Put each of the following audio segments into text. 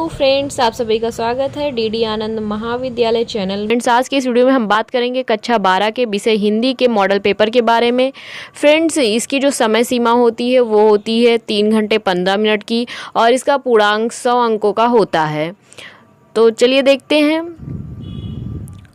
Hello friends, आप सभी का स्वागत है डीडी आनंद महाविद्यालय चैनल। फ्रेंड्स, आज के इस वीडियो में हम बात करेंगे कक्षा 12 के विषय हिंदी के मॉडल पेपर के बारे में। फ्रेंड्स, इसकी जो समय सीमा होती है वो होती है 3 घंटे 15 मिनट की और इसका पूर्णांक 100 अंकों का होता है। तो चलिए देखते हैं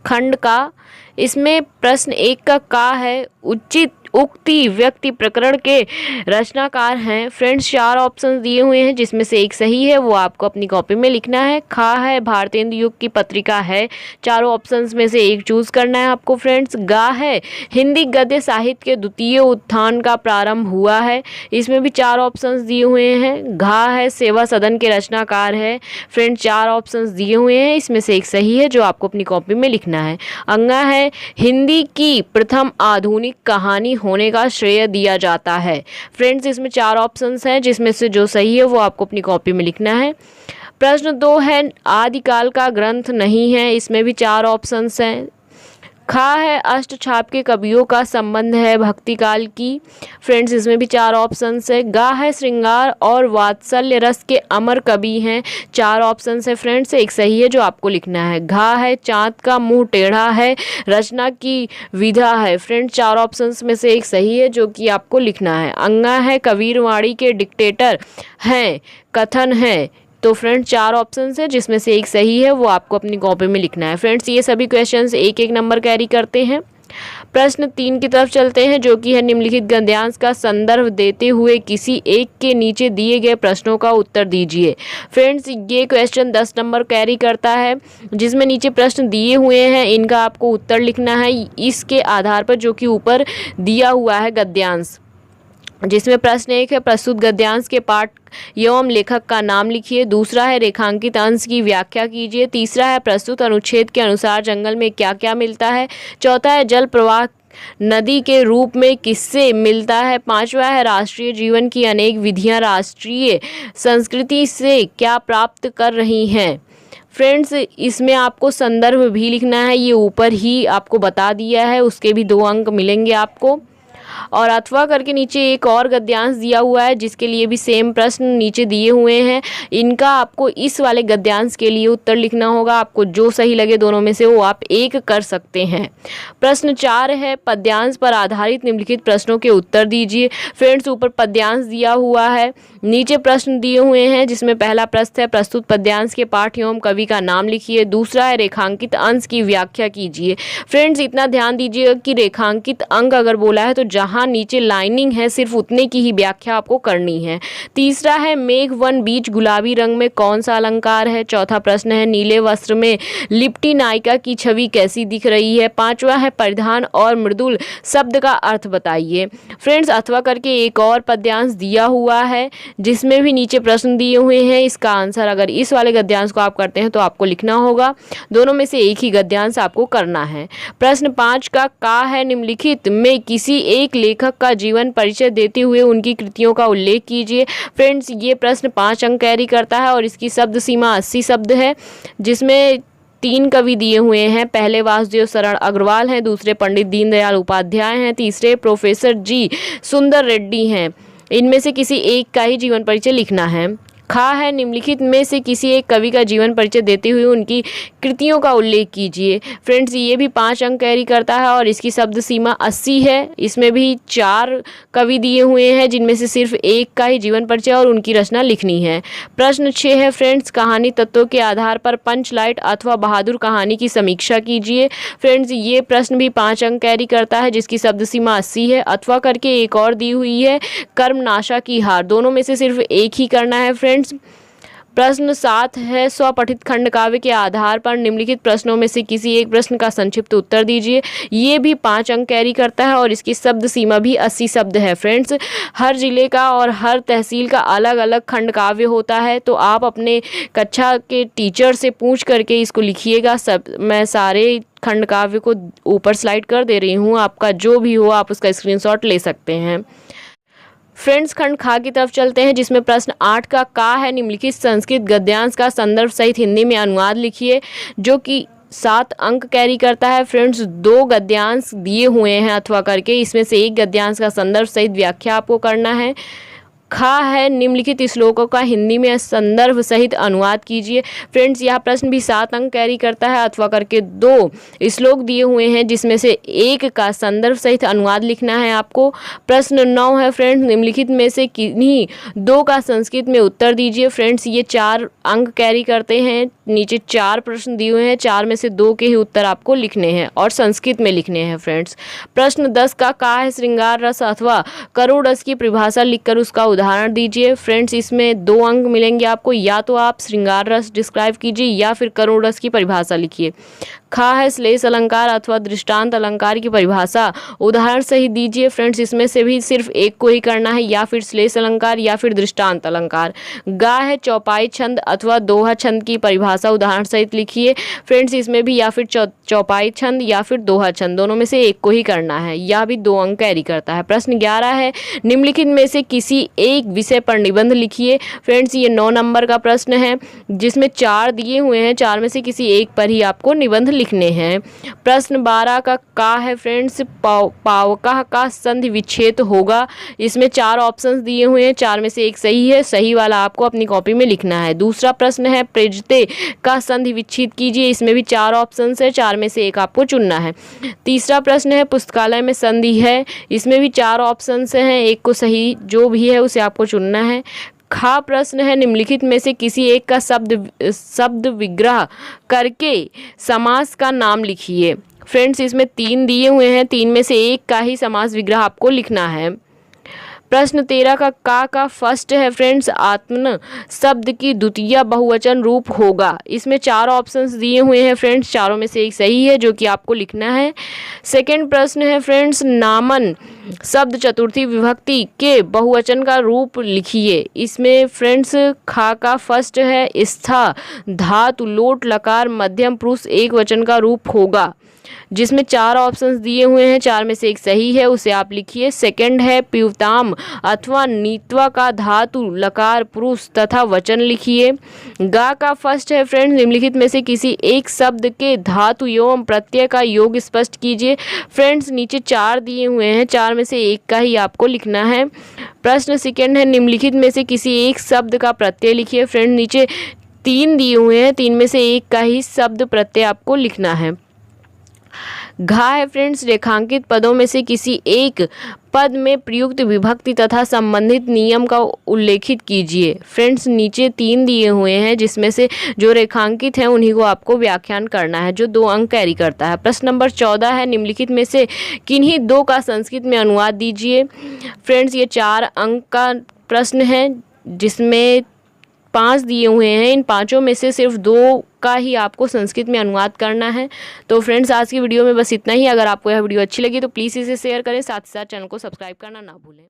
खंड का। इसमें प्रश्न 1 का है उचित उक्ति व्यक्ति प्रकरण के रचनाकार हैं। फ्रेंड्स, 4 ऑप्शन दिए हुए हैं जिसमें से एक सही है, वो आपको अपनी कॉपी में लिखना है। खा है भारतेंदु युग की पत्रिका है, चारों ऑप्शंस में से एक चूज करना है आपको। फ्रेंड्स, गा है हिंदी गद्य साहित्य के द्वितीय उत्थान का प्रारंभ हुआ है, इसमें भी 4 ऑप्शंस दिए हुए हैं। घा है सेवा सदन के रचनाकार है। फ्रेंड्स, 4 ऑप्शंस दिए हुए हैं, इसमें से एक सही है जो आपको अपनी कॉपी में लिखना है। अंगा है हिंदी की प्रथम आधुनिक कहानी होने का श्रेय दिया जाता है। फ्रेंड्स, इसमें 4 ऑप्शंस हैं जिसमें से जो सही है वो आपको अपनी कॉपी में लिखना है। प्रश्न 2 है आदिकाल का ग्रंथ नहीं है, इसमें भी 4 ऑप्शंस हैं। खा है अष्टछाप के कवियों का संबंध है भक्ति काल की। फ्रेंड्स, इसमें भी 4 ऑप्शंस है। गा है श्रृंगार और वात्सल्य रस के अमर कवि हैं, 4 ऑप्शंस है। फ्रेंड्स, एक सही है जो आपको लिखना है। घा है चाँद का मुंह टेढ़ा है, रचना की विधा है। फ्रेंड्स, 4 ऑप्शंस में से एक सही है जो कि आपको लिखना है। अंगा है कबीरवाड़ी के डिक्टेटर हैं, कथन है। तो फ्रेंड्स, 4 ऑप्शंस है जिसमें से एक सही है, वो आपको अपनी कॉपी में लिखना है। फ्रेंड्स, ये सभी क्वेश्चंस 1-1 नंबर कैरी करते हैं। प्रश्न 3 की तरफ चलते हैं जो कि है निम्नलिखित गद्यांश का संदर्भ देते हुए किसी एक के नीचे दिए गए प्रश्नों का उत्तर दीजिए। फ्रेंड्स, ये क्वेश्चन 10 नंबर कैरी करता है जिसमें नीचे प्रश्न दिए हुए हैं, इनका आपको उत्तर लिखना है इसके आधार पर जो कि ऊपर दिया हुआ है गद्यांश। जिसमें प्रश्न 1 है प्रस्तुत गद्यांश के पाठ एवं लेखक का नाम लिखिए। दूसरा है रेखांकित अंश की व्याख्या कीजिए। तीसरा है प्रस्तुत अनुच्छेद के अनुसार जंगल में क्या क्या मिलता है। चौथा है जल प्रवाह नदी के रूप में किससे मिलता है। 5वां है राष्ट्रीय जीवन की अनेक विधियां राष्ट्रीय संस्कृति से क्या प्राप्त कर रही हैं। फ्रेंड्स, इसमें आपको संदर्भ भी लिखना है, ये ऊपर ही आपको बता दिया है, उसके भी 2 अंक मिलेंगे आपको। और अथवा करके नीचे एक और गद्यांश दिया हुआ है जिसके लिए भी सेम प्रश्न नीचे दिए हुए हैं। इनका आपको इस वाले गद्यांश के लिए उत्तर लिखना होगा। आपको जो सही लगे दोनों में से वो आप एक कर सकते हैं। प्रश्न 4 है पद्यांश पर आधारित निम्नलिखित प्रश्नों के उत्तर दीजिए। फ्रेंड्स, ऊपर पद्यांश दिया हुआ है, नीचे प्रश्न दिए हुए हैं जिसमें पहला प्रश्न है प्रस्तुत पद्यांश के पाठ एवं कवि का नाम लिखिए। दूसरा है रेखांकित अंश की व्याख्या कीजिए। फ्रेंड्स, इतना ध्यान दीजिएगा कि रेखांकित अंक अगर बोला है तो जहां नीचे लाइनिंग है सिर्फ उतने की ही व्याख्या आपको करनी है। तीसरा है मेघ वन बीच गुलाबी रंग में कौन सा अलंकार है। चौथा प्रश्न है नीले वस्त्र में लिपटी नायिका की छवि कैसी दिख रही है। 5वां है परिधान और मृदुल शब्द का अर्थ बताइए। फ्रेंड्स, अथवा करके एक और पद्यांश दिया हुआ है जिसमें भी नीचे प्रश्न दिए हुए हैं। इसका आंसर अगर इस वाले गद्यांश को आप करते हैं तो आपको लिखना होगा, दोनों में से एक ही गद्यांश आपको करना है। प्रश्न 5 का है निम्नलिखित में किसी एक लेखक का जीवन परिचय देते हुए उनकी कृतियों का उल्लेख कीजिए। फ्रेंड्स, ये प्रश्न 5 अंक कैरी करता है और इसकी शब्द सीमा 80 शब्द है जिसमें 3 कवि दिए हुए हैं। पहले वासुदेव शरण अग्रवाल हैं, दूसरे पंडित दीनदयाल उपाध्याय हैं, तीसरे प्रोफेसर जी सुंदर रेड्डी हैं। इनमें से किसी एक का ही जीवन परिचय लिखना है। खा है निम्नलिखित में से किसी एक कवि का जीवन परिचय देते हुए उनकी कृतियों का उल्लेख कीजिए। फ्रेंड्स, ये भी 5 अंक कैरी करता है और इसकी शब्द सीमा 80 है। इसमें भी 4 कवि दिए हुए हैं जिनमें से सिर्फ एक का ही जीवन परिचय और उनकी रचना लिखनी है। प्रश्न 6 है फ्रेंड्स कहानी तत्वों के आधार पर पंचलाइट अथवा बहादुर कहानी की समीक्षा कीजिए। फ्रेंड्स, ये प्रश्न भी 5 अंक कैरी करता है जिसकी शब्द सीमा 80 है। अथवा करके एक और दी हुई है कर्मनाशा की हार, दोनों में से सिर्फ एक ही करना है। फ्रेंड्स, प्रश्न 7 है स्वपठित खंड काव्य के आधार पर निम्नलिखित प्रश्नों में से किसी एक प्रश्न का संक्षिप्त उत्तर दीजिए। ये भी 5 अंक कैरी करता है और इसकी शब्द सीमा भी 80 शब्द है। फ्रेंड्स, हर जिले का और हर तहसील का अलग अलग खंड काव्य होता है, तो आप अपने कक्षा के टीचर से पूछ करके इसको लिखिएगा। मैं सारे खंड काव्य को ऊपर स्लाइड कर दे रही हूँ, आपका जो भी हो आप उसका स्क्रीनशॉट ले सकते हैं। फ्रेंड्स, खंड खा की तरफ चलते हैं जिसमें प्रश्न 8 का है निम्नलिखित संस्कृत गद्यांश का संदर्भ सहित हिंदी में अनुवाद लिखिए, जो कि 7 अंक कैरी करता है। फ्रेंड्स, 2 गद्यांश दिए हुए हैं अथवा करके, इसमें से एक गद्यांश का संदर्भ सहित व्याख्या आपको करना है। खा है निम्नलिखित श्लोकों का हिंदी में संदर्भ सहित अनुवाद कीजिए। फ्रेंड्स यह प्रश्न भी 7 अंक कैरी करता है अथवा करके 2 श्लोक दिए हुए हैं जिसमें से एक का संदर्भ सहित अनुवाद लिखना है आपको। प्रश्न 9 है फ्रेंड्स, निम्नलिखित में से किन्हीं 2 का संस्कृत में उत्तर दीजिए। फ्रेंड्स ये 4 अंक कैरी करते हैं। नीचे 4 प्रश्न दिए हुए हैं, 4 में से 2 के ही उत्तर आपको लिखने हैं और संस्कृत में लिखने हैं। फ्रेंड्स प्रश्न 10 का है श्रृंगार रस अथवा करुण रस की परिभाषा लिखकर उसका उदाहरण दीजिए। फ्रेंड्स इसमें 2 अंक मिलेंगे आपको, या तो आप श्रृंगार रस डिस्क्राइब कीजिए या फिर करुण रस की परिभाषा लिखिए। खा है श्लेष अलंकार अथवा दृष्टांत अलंकार की परिभाषा उदाहरण सहित दीजिए। फ्रेंड्स इसमें से भी सिर्फ एक को ही करना है, या फिर श्लेष अलंकार या फिर दृष्टांत अलंकार। गा है चौपाई छंद अथवा दोहा छंद की परिभाषा उदाहरण सहित लिखिए। फ्रेंड्स इसमें भी या फिर चौपाई छंद या फिर दोहा छंद, दोनों में से एक को ही करना है। यह भी 2 अंक कैरी करता है। प्रश्न 11 है, निम्नलिखित में से किसी एक विषय पर निबंध लिखिए। फ्रेंड्स ये 9 नंबर का प्रश्न है जिसमें 4 दिए हुए हैं, 4 में से किसी एक पर ही आपको निबंध लिखने हैं। प्रश्न 12 का है फ्रेंड्स, पावकः का संधि विच्छेद होगा। इसमें 4 ऑप्शंस दिए हुए हैं, 4 में से एक सही है, सही वाला आपको अपनी कॉपी में लिखना है। दूसरा प्रश्न है, प्रेजते का संधि विच्छेद कीजिए। इसमें भी 4 ऑप्शंस है, 4 में से एक आपको चुनना है। तीसरा प्रश्न है, पुस्तकालय में संधि है। इसमें भी 4 ऑप्शंस हैं, एक को सही जो भी है उसे आपको चुनना है। खा प्रश्न है, निम्नलिखित में से किसी एक का शब्द विग्रह करके समास का नाम लिखिए। फ्रेंड्स इसमें 3 दिए हुए हैं, 3 में से एक का ही समास विग्रह आपको लिखना है। प्रश्न 13 का फर्स्ट है फ्रेंड्स, आत्मन शब्द की द्वितीय बहुवचन रूप होगा। इसमें 4 ऑप्शंस दिए हुए हैं फ्रेंड्स, चारों में से एक सही है जो कि आपको लिखना है। सेकंड प्रश्न है फ्रेंड्स, नामन शब्द चतुर्थी विभक्ति के बहुवचन का रूप लिखिए। इसमें फ्रेंड्स खा का फर्स्ट है, स्था धातु लोट लकार मध्यम पुरुष एक वचन का रूप होगा, जिसमें 4 ऑप्शंस दिए हुए हैं, 4 में से एक सही है उसे आप लिखिए। सेकंड है, प्युताम अथवा नीत्वा का धातु लकार पुरुष तथा वचन लिखिए। गा का फर्स्ट है फ्रेंड्स, निम्नलिखित में से किसी एक शब्द के धातु एवं प्रत्यय का योग स्पष्ट कीजिए। फ्रेंड्स नीचे 4 दिए हुए हैं, 4 में से एक का ही आपको लिखना है। प्रश्न सेकंड है, निम्नलिखित में से किसी एक शब्द का प्रत्यय लिखिए। फ्रेंड्स नीचे 3 दिए हुए हैं, 3 में से एक का ही शब्द प्रत्यय आपको लिखना है। घा है फ्रेंड्स, रेखांकित पदों में से किसी एक पद में प्रयुक्त विभक्ति तथा संबंधित नियम का उल्लेखित कीजिए। फ्रेंड्स नीचे 3 दिए हुए हैं जिसमें से जो रेखांकित हैं उन्हीं को आपको व्याख्यान करना है, जो 2 अंक कैरी करता है। प्रश्न नंबर 14 है, निम्नलिखित में से किन्हीं 2 का संस्कृत में अनुवाद दीजिए। फ्रेंड्स ये 4 अंक का प्रश्न है जिसमें 5 दिए हुए हैं, इन 5 में से सिर्फ 2 का ही आपको संस्कृत में अनुवाद करना है। तो फ्रेंड्स आज की वीडियो में बस इतना ही। अगर आपको यह वीडियो अच्छी लगी तो प्लीज़ इसे शेयर करें, साथ ही साथ चैनल को सब्सक्राइब करना ना भूलें।